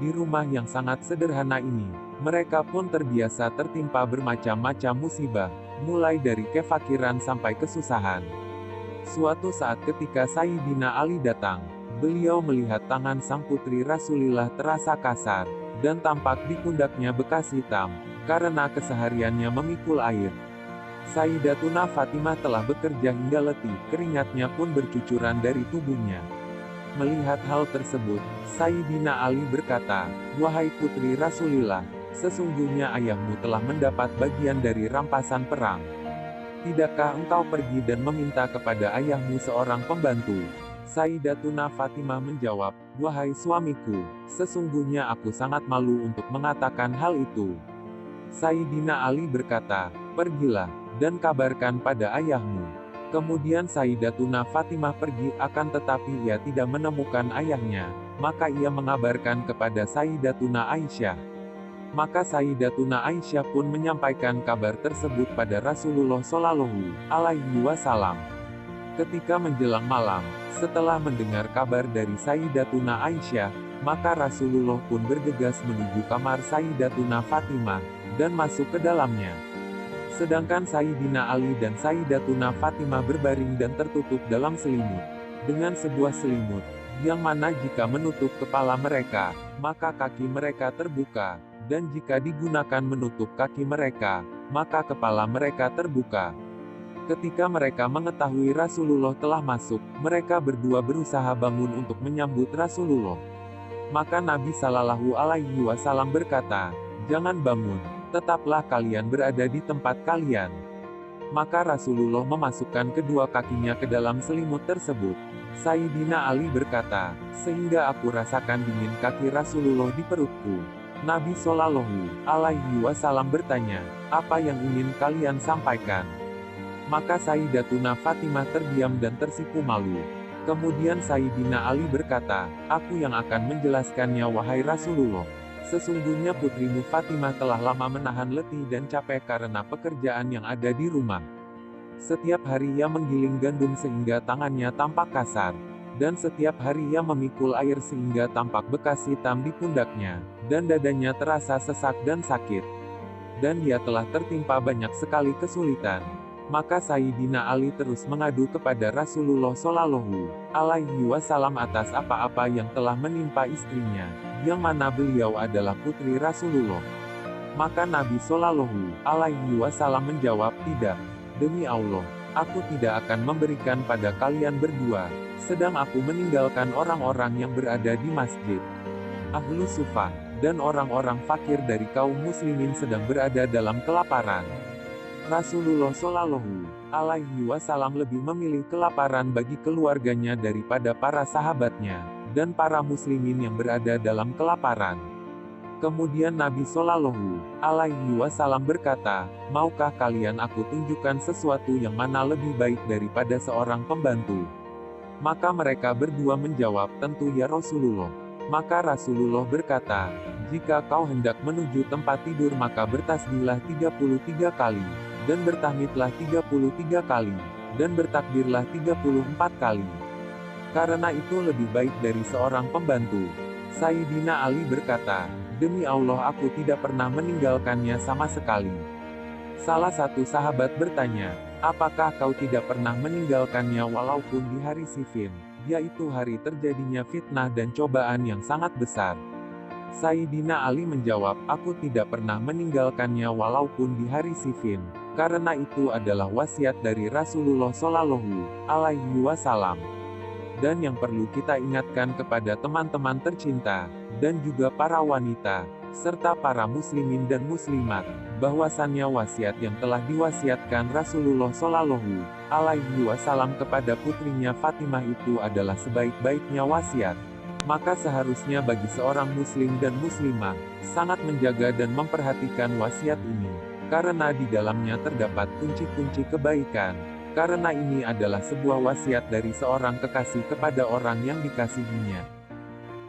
Di rumah yang sangat sederhana ini, mereka pun terbiasa tertimpa bermacam-macam musibah, mulai dari kefakiran sampai kesusahan. Suatu saat ketika Sayyidina Ali datang, beliau melihat tangan sang putri Rasulillah terasa kasar, dan tampak di pundaknya bekas hitam, karena kesehariannya memikul air. Sayyidatuna Fatimah telah bekerja hingga letih, keringatnya pun bercucuran dari tubuhnya. Melihat hal tersebut, Sayyidina Ali berkata, "Wahai putri Rasulillah, sesungguhnya ayahmu telah mendapat bagian dari rampasan perang. Tidakkah engkau pergi dan meminta kepada ayahmu seorang pembantu?" Sayyidatuna Fatimah menjawab, "Wahai suamiku, sesungguhnya aku sangat malu untuk mengatakan hal itu." Sayyidina Ali berkata, "Pergilah, dan kabarkan pada ayahmu." Kemudian Sayyidatuna Fatimah pergi, akan tetapi ia tidak menemukan ayahnya, maka ia mengabarkan kepada Sayyidatuna Aisyah. Maka Sayyidatuna Aisyah pun menyampaikan kabar tersebut pada Rasulullah Shallallahu Alaihi Wasallam. Ketika menjelang malam, setelah mendengar kabar dari Sayyidatuna Aisyah, maka Rasulullah pun bergegas menuju kamar Sayyidatuna Fatimah, dan masuk ke dalamnya. Sedangkan Sayyidina Ali dan Sayyidatuna Fatimah berbaring dan tertutup dalam selimut, dengan sebuah selimut, yang mana jika menutup kepala mereka, maka kaki mereka terbuka, dan jika digunakan menutup kaki mereka, maka kepala mereka terbuka. Ketika mereka mengetahui Rasulullah telah masuk, mereka berdua berusaha bangun untuk menyambut Rasulullah. Maka Nabi Shallallahu Alaihi Wasallam berkata, "Jangan bangun, tetaplah kalian berada di tempat kalian." Maka Rasulullah memasukkan kedua kakinya ke dalam selimut tersebut. Sayyidina Ali berkata, "Sehingga aku rasakan dingin kaki Rasulullah di perutku." Nabi Shallallahu Alaihi Wasallam bertanya, "Apa yang ingin kalian sampaikan?" Maka Sayyidatuna Fatimah terdiam dan tersipu malu. Kemudian Sayyidina Ali berkata, "Aku yang akan menjelaskannya wahai Rasulullah. Sesungguhnya putrimu Fatimah telah lama menahan letih dan capek karena pekerjaan yang ada di rumah. Setiap hari ia menggiling gandum sehingga tangannya tampak kasar. Dan setiap hari ia memikul air sehingga tampak bekas hitam di pundaknya, dan dadanya terasa sesak dan sakit. Dan dia telah tertimpa banyak sekali kesulitan." Maka Sayyidina Ali terus mengadu kepada Rasulullah Shallallahu Alaihi Wasallam atas apa-apa yang telah menimpa istrinya, yang mana beliau adalah putri Rasulullah. Maka Nabi Shallallahu Alaihi Wasallam menjawab, "Tidak, demi Allah, aku tidak akan memberikan pada kalian berdua, sedang aku meninggalkan orang-orang yang berada di masjid. Ahlu Suffah, dan orang-orang fakir dari kaum muslimin sedang berada dalam kelaparan." Rasulullah Shallallahu Alaihi Wasallam lebih memilih kelaparan bagi keluarganya daripada para sahabatnya, dan para muslimin yang berada dalam kelaparan. Kemudian Nabi Shallallahu Alaihi Wasallam berkata, "Maukah kalian aku tunjukkan sesuatu yang mana lebih baik daripada seorang pembantu?" Maka mereka berdua menjawab, "Tentu ya Rasulullah." Maka Rasulullah berkata, "Jika kau hendak menuju tempat tidur maka bertasbihlah 33 kali, dan bertahmidlah 33 kali, dan bertakbirlah 34 kali. Karena itu lebih baik dari seorang pembantu." Sayyidina Ali berkata, "Demi Allah aku tidak pernah meninggalkannya sama sekali." Salah satu sahabat bertanya, "Apakah kau tidak pernah meninggalkannya walaupun di hari Siffin, yaitu hari terjadinya fitnah dan cobaan yang sangat besar?" Sayyidina Ali menjawab, "Aku tidak pernah meninggalkannya walaupun di hari Siffin, karena itu adalah wasiat dari Rasulullah Shallallahu Alaihi Wasallam." Dan yang perlu kita ingatkan kepada teman-teman tercinta, dan juga para wanita, serta para muslimin dan muslimat, bahwasannya wasiat yang telah diwasiatkan Rasulullah Shallallahu Alaihi Wasallam kepada putrinya Fatimah itu adalah sebaik-baiknya wasiat. Maka seharusnya bagi seorang muslim dan muslimah, sangat menjaga dan memperhatikan wasiat ini, karena di dalamnya terdapat kunci-kunci kebaikan, karena ini adalah sebuah wasiat dari seorang kekasih kepada orang yang dikasihinya,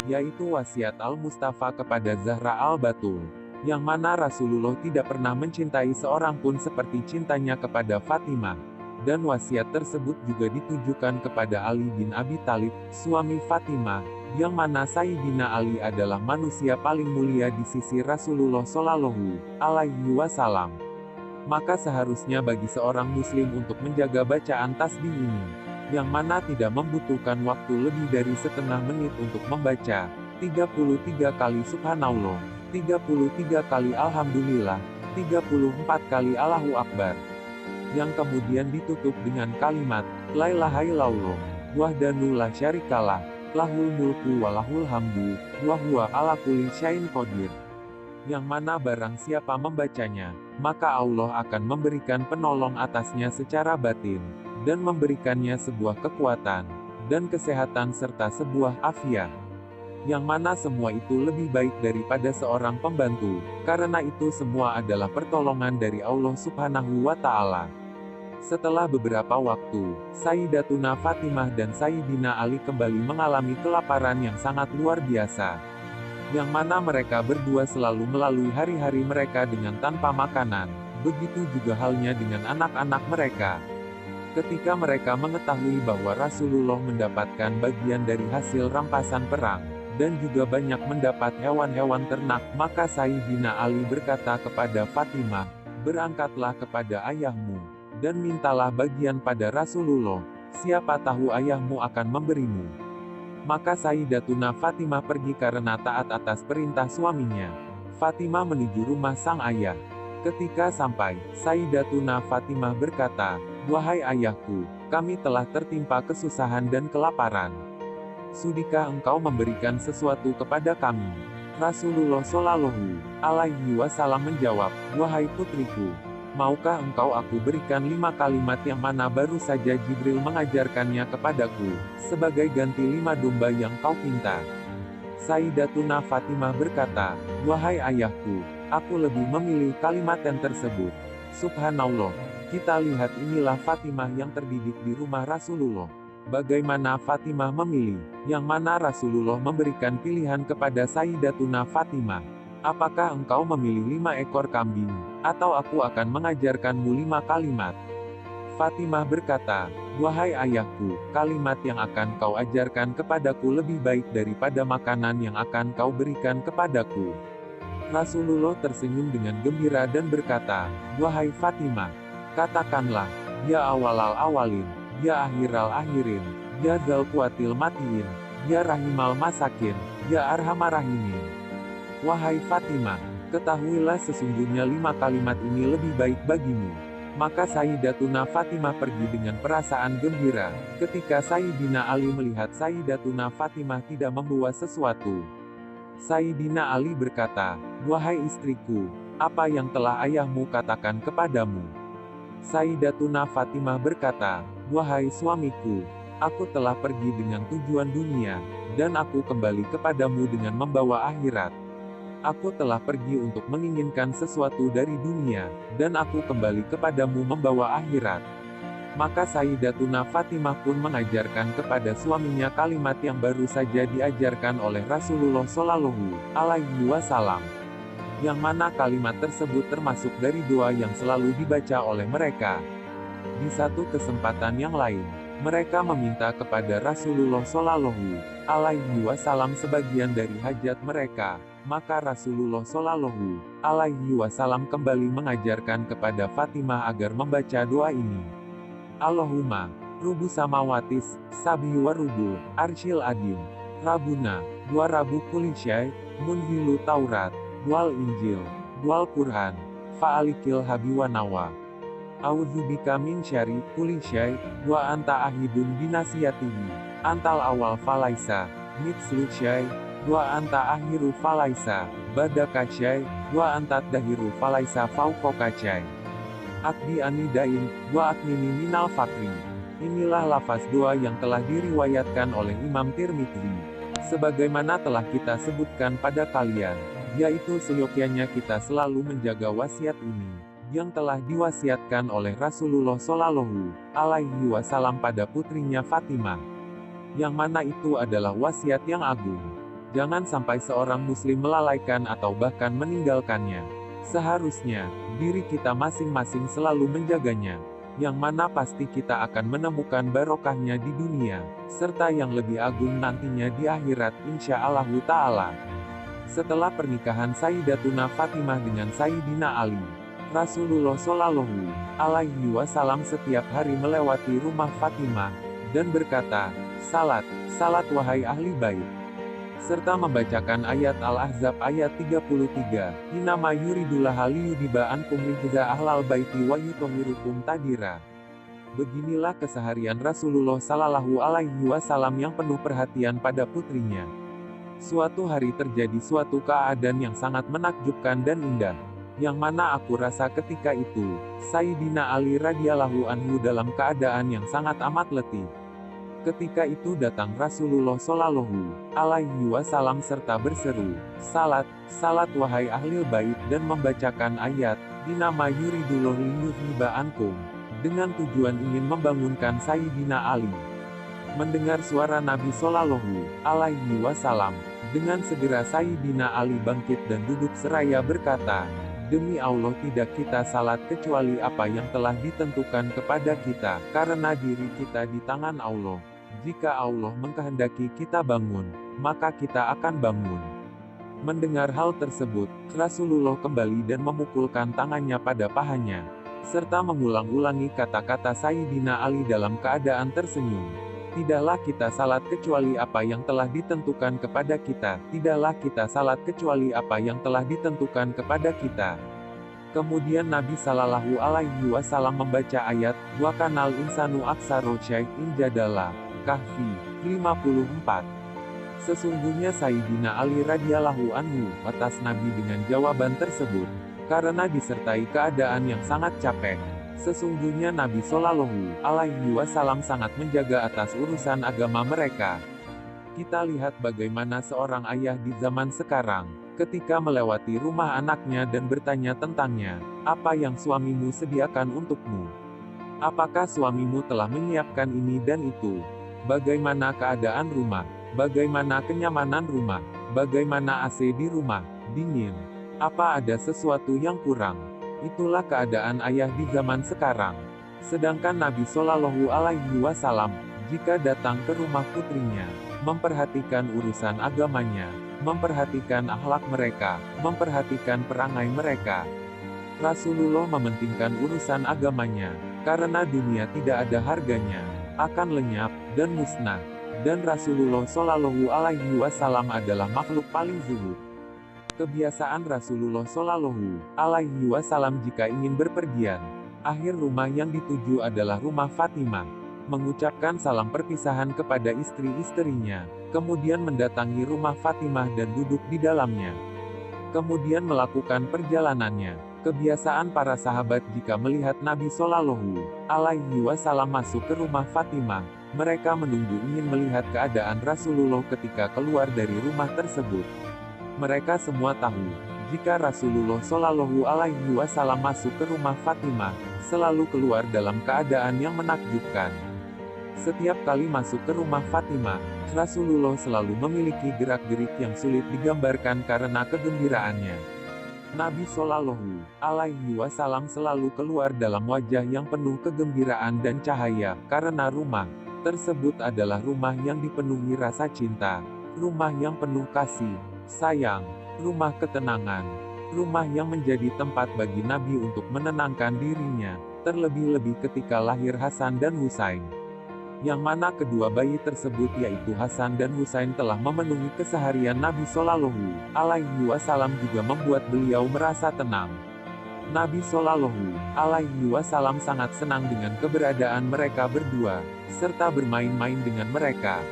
yaitu wasiat Al-Mustafa kepada Zahra Al-Batul, yang mana Rasulullah tidak pernah mencintai seorang pun seperti cintanya kepada Fatimah. Dan wasiat tersebut juga ditujukan kepada Ali bin Abi Thalib, suami Fatimah, yang mana Sayyidina Ali adalah manusia paling mulia di sisi Rasulullah Shallallahu Alaihi Wasallam. Maka seharusnya bagi seorang muslim untuk menjaga bacaan tasbih ini, yang mana tidak membutuhkan waktu lebih dari setengah menit untuk membaca 33 kali Subhanallah, 33 kali Alhamdulillah, 34 kali Allahu Akbar, yang kemudian ditutup dengan kalimat La ilaha illallah wahdahu la syarikalah, lahul mulku wa lahul hamdu, wa huwa ala kulli syai'in qadir. Yang mana barang siapa membacanya, maka Allah akan memberikan penolong atasnya secara batin, dan memberikannya sebuah kekuatan, dan kesehatan serta sebuah afiat. Yang mana semua itu lebih baik daripada seorang pembantu, karena itu semua adalah pertolongan dari Allah Subhanahu wa Ta'ala. Setelah beberapa waktu, Sayyidatuna Fatimah dan Sayyidina Ali kembali mengalami kelaparan yang sangat luar biasa. Yang mana mereka berdua selalu melalui hari-hari mereka dengan tanpa makanan, begitu juga halnya dengan anak-anak mereka. Ketika mereka mengetahui bahwa Rasulullah mendapatkan bagian dari hasil rampasan perang, dan juga banyak mendapat hewan-hewan ternak, maka Sayyidina Ali berkata kepada Fatimah, berangkatlah kepada ayahmu, dan mintalah bagian pada Rasulullah, siapa tahu ayahmu akan memberimu. Maka Sayyidatuna Fatimah pergi karena taat atas perintah suaminya. Fatimah menuju rumah sang ayah. Ketika sampai, Sayyidatuna Fatimah berkata, wahai ayahku, kami telah tertimpa kesusahan dan kelaparan. Sudikah engkau memberikan sesuatu kepada kami? Rasulullah Shallallahu Alaihi Wasallam menjawab, wahai putriku, maukah engkau aku berikan 5 kalimat yang mana baru saja Jibril mengajarkannya kepadaku, sebagai ganti 5 domba yang kau pinta? Sayyidatuna Fatimah berkata, wahai ayahku, aku lebih memilih kalimat yang tersebut. Subhanallah, kita lihat inilah Fatimah yang terdidik di rumah Rasulullah. Bagaimana Fatimah memilih, yang mana Rasulullah memberikan pilihan kepada Sayyidatuna Fatimah. Apakah engkau memilih 5 ekor kambing, atau aku akan mengajarkanmu 5 kalimat? Fatimah berkata, wahai ayahku, kalimat yang akan kau ajarkan kepadaku lebih baik daripada makanan yang akan kau berikan kepadaku. Rasulullah tersenyum dengan gembira dan berkata, wahai Fatimah, katakanlah, ya awalal awalin, ya akhiral akhirin, ya dzal quwatil matiin, ya rahimal masakin, ya arhamar rahimin. Wahai Fatimah, ketahuilah sesungguhnya 5 kalimat ini lebih baik bagimu. Maka Sayyidatuna Fatimah pergi dengan perasaan gembira, ketika Sayyidina Ali melihat Sayyidatuna Fatimah tidak membawa sesuatu. Sayyidina Ali berkata, wahai istriku, apa yang telah ayahmu katakan kepadamu? Sayyidatuna Fatimah berkata, wahai suamiku, aku telah pergi dengan tujuan dunia, dan aku kembali kepadamu dengan membawa akhirat. Aku telah pergi untuk menginginkan sesuatu dari dunia, dan aku kembali kepadamu membawa akhirat. Maka Sayyidatuna Fatimah pun mengajarkan kepada suaminya kalimat yang baru saja diajarkan oleh Rasulullah Shallallahu Alaihi Wasallam. Yang mana kalimat tersebut termasuk dari doa yang selalu dibaca oleh mereka. Di satu kesempatan yang lain, mereka meminta kepada Rasulullah Shallallahu Alaihi Wasallam sebagian dari hajat mereka. Maka Rasulullah Shallallahu Alaihi Wasallam kembali mengajarkan kepada Fatimah agar membaca doa ini. Allahumma, rubu samawatis, sabhi wa rubu, arsyil adim, rabuna, wa rabu kulli syai, munzilu Taurat, wal Injil, wal Quran, fa'alikil habi wa nawa. A'udzubika min syarri kulli syai, wa anta ahidun binasiyatihi, antal awal falaisa, mitslu syai, wa anta akhiru falaisa, badaka syai, wa anta dahiru falaisa fauqaka syai. Akdi anidain, wa aknini minal fakri. Inilah lafaz doa yang telah diriwayatkan oleh Imam Tirmidzi. Sebagaimana telah kita sebutkan pada kalian, yaitu seyogyanya kita selalu menjaga wasiat ini, yang telah diwasiatkan oleh Rasulullah Shallallahu Alaihi Wasallam pada putrinya Fatimah. Yang mana itu adalah wasiat yang agung. Jangan sampai seorang muslim melalaikan atau bahkan meninggalkannya. Seharusnya, diri kita masing-masing selalu menjaganya. yang mana pasti kita akan menemukan barokahnya di dunia, serta yang lebih agung nantinya di akhirat insya Allah Ta'ala. Setelah pernikahan Sayyidatuna Fatimah dengan Sayyidina Ali, Rasulullah Shallallahu Alaihi Wasallam setiap hari melewati rumah Fatimah, dan berkata, "Salat, salat wahai ahli bait," serta membacakan ayat Al-Ahzab ayat 33, "Inama yuridullah liyudhiba ankum rijza ahlal baiti wa yutahhirukum tadhira." Beginilah keseharian Rasulullah Sallallahu Alaihi Wasallam yang penuh perhatian pada putrinya. Suatu hari terjadi suatu keadaan yang sangat menakjubkan dan indah, yang mana aku rasa ketika itu, Sayyidina Ali radhiyallahu anhu dalam keadaan yang sangat amat letih. Ketika itu datang Rasulullah Shallallahu Alaihi Wasallam serta berseru, "Salat, salat wahai ahli bait," dan membacakan ayat, "Inama yuridullah liyudhiba ankum," dengan tujuan ingin membangunkan Sayyidina Ali. Mendengar suara Nabi Shallallahu Alaihi Wasallam, dengan segera Sayyidina Ali bangkit dan duduk seraya berkata, "Demi Allah tidak kita salat kecuali apa yang telah ditentukan kepada kita, karena diri kita di tangan Allah. Jika Allah mengkehendaki kita bangun, maka kita akan bangun." Mendengar hal tersebut, Rasulullah kembali dan memukulkan tangannya pada pahanya, serta mengulang-ulangi kata-kata Sayyidina Ali dalam keadaan tersenyum. "Tidaklah kita salat kecuali apa yang telah ditentukan kepada kita. Tidaklah kita salat kecuali apa yang telah ditentukan kepada kita." Kemudian Nabi Sallallahu Alaihi Wasallam membaca ayat, "Wa kanal insanu aksaro syai'in jadala." Kahfi 54. Sesungguhnya Sayyidina Ali radhiyallahu anhu atas Nabi dengan jawaban tersebut, karena disertai keadaan yang sangat capek. Sesungguhnya Nabi Shallallahu Alaihi Wasallam sangat menjaga atas urusan agama mereka. Kita lihat bagaimana seorang ayah di zaman sekarang, ketika melewati rumah anaknya dan bertanya tentangnya, "Apa yang suamimu sediakan untukmu? Apakah suamimu telah menyiapkan ini dan itu? Bagaimana keadaan rumah? Bagaimana kenyamanan rumah? Bagaimana AC di rumah? Dingin? Apa ada sesuatu yang kurang?" Itulah keadaan ayah di zaman sekarang. Sedangkan Nabi Shallallahu Alaihi Wasallam, jika datang ke rumah putrinya, memperhatikan urusan agamanya, memperhatikan akhlak mereka, memperhatikan perangai mereka. Rasulullah mementingkan urusan agamanya, karena dunia tidak ada harganya, akan lenyap, dan musnah. Dan Rasulullah Shallallahu Alaihi Wasallam adalah makhluk paling zuhud. Kebiasaan Rasulullah Shallallahu Alaihi Wasallam jika ingin berpergian, akhir rumah yang dituju adalah rumah Fatimah, mengucapkan salam perpisahan kepada istri-istrinya, kemudian mendatangi rumah Fatimah dan duduk di dalamnya. Kemudian melakukan perjalanannya. Kebiasaan para sahabat jika melihat Nabi Shallallahu Alaihi Wasallam masuk ke rumah Fatimah, mereka menunggu ingin melihat keadaan Rasulullah ketika keluar dari rumah tersebut. Mereka semua tahu, jika Rasulullah Shallallahu Alaihi Wasallam masuk ke rumah Fatimah, selalu keluar dalam keadaan yang menakjubkan. Setiap kali masuk ke rumah Fatimah, Rasulullah selalu memiliki gerak-gerik yang sulit digambarkan karena kegembiraannya. Nabi Shallallahu Alaihi Wasallam selalu keluar dalam wajah yang penuh kegembiraan dan cahaya, karena rumah tersebut adalah rumah yang dipenuhi rasa cinta, rumah yang penuh kasih sayang, rumah ketenangan, rumah yang menjadi tempat bagi Nabi untuk menenangkan dirinya, terlebih-lebih ketika lahir Hasan dan Husain. Yang mana kedua bayi tersebut yaitu Hasan dan Husain telah memenuhi keseharian Nabi Shallallahu Alaihi Wasallam juga membuat beliau merasa tenang. Nabi Shallallahu Alaihi Wasallam sangat senang dengan keberadaan mereka berdua, serta bermain-main dengan mereka.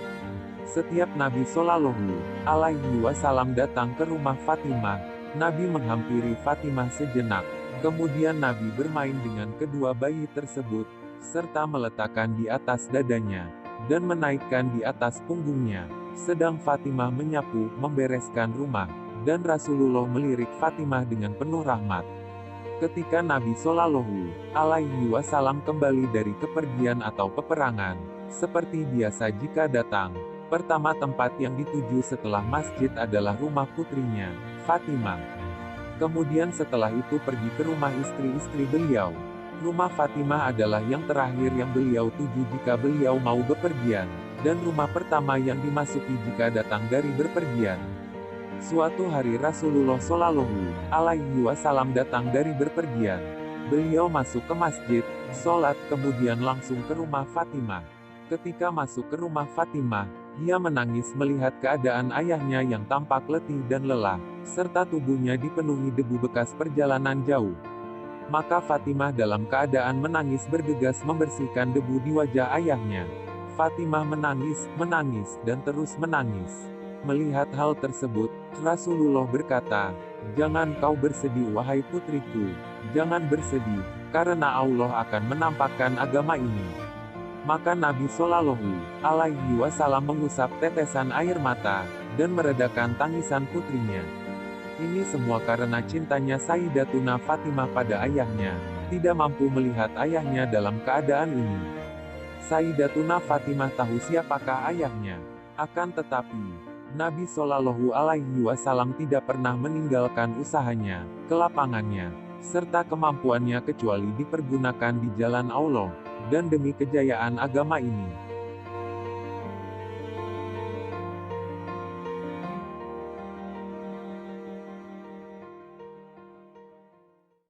Setiap Nabi Shallallahu Alaihi Wasallam datang ke rumah Fatimah, Nabi menghampiri Fatimah sejenak, kemudian Nabi bermain dengan kedua bayi tersebut, serta meletakkan di atas dadanya, dan menaikkan di atas punggungnya, sedang Fatimah menyapu, membereskan rumah, dan Rasulullah melirik Fatimah dengan penuh rahmat. Ketika Nabi Shallallahu Alaihi Wasallam kembali dari kepergian atau peperangan, seperti biasa jika datang, pertama tempat yang dituju setelah masjid adalah rumah putrinya, Fatimah. Kemudian setelah itu pergi ke rumah istri-istri beliau. Rumah Fatimah adalah yang terakhir yang beliau tuju jika beliau mau bepergian, dan rumah pertama yang dimasuki jika datang dari berpergian. Suatu hari Rasulullah Shallallahu Alaihi Wasallam datang dari berpergian. Beliau masuk ke masjid, sholat, kemudian langsung ke rumah Fatimah. Ketika masuk ke rumah Fatimah, dia menangis melihat keadaan ayahnya yang tampak letih dan lelah, serta tubuhnya dipenuhi debu bekas perjalanan jauh. Maka Fatimah dalam keadaan menangis bergegas membersihkan debu di wajah ayahnya. Fatimah menangis, dan terus menangis. Melihat hal tersebut, Rasulullah berkata, "Jangan kau bersedih wahai putriku, jangan bersedih, karena Allah akan menampakkan agama ini." Maka Nabi Shallallahu Alaihi Wasallam mengusap tetesan air mata, dan meredakan tangisan putrinya. Ini semua karena cintanya Sayyidatuna Fatimah pada ayahnya, tidak mampu melihat ayahnya dalam keadaan ini. Sayyidatuna Fatimah tahu siapakah ayahnya. Akan tetapi, Nabi Shallallahu Alaihi Wasallam tidak pernah meninggalkan usahanya, kelapangannya, serta kemampuannya kecuali dipergunakan di jalan Allah, dan demi kejayaan agama ini.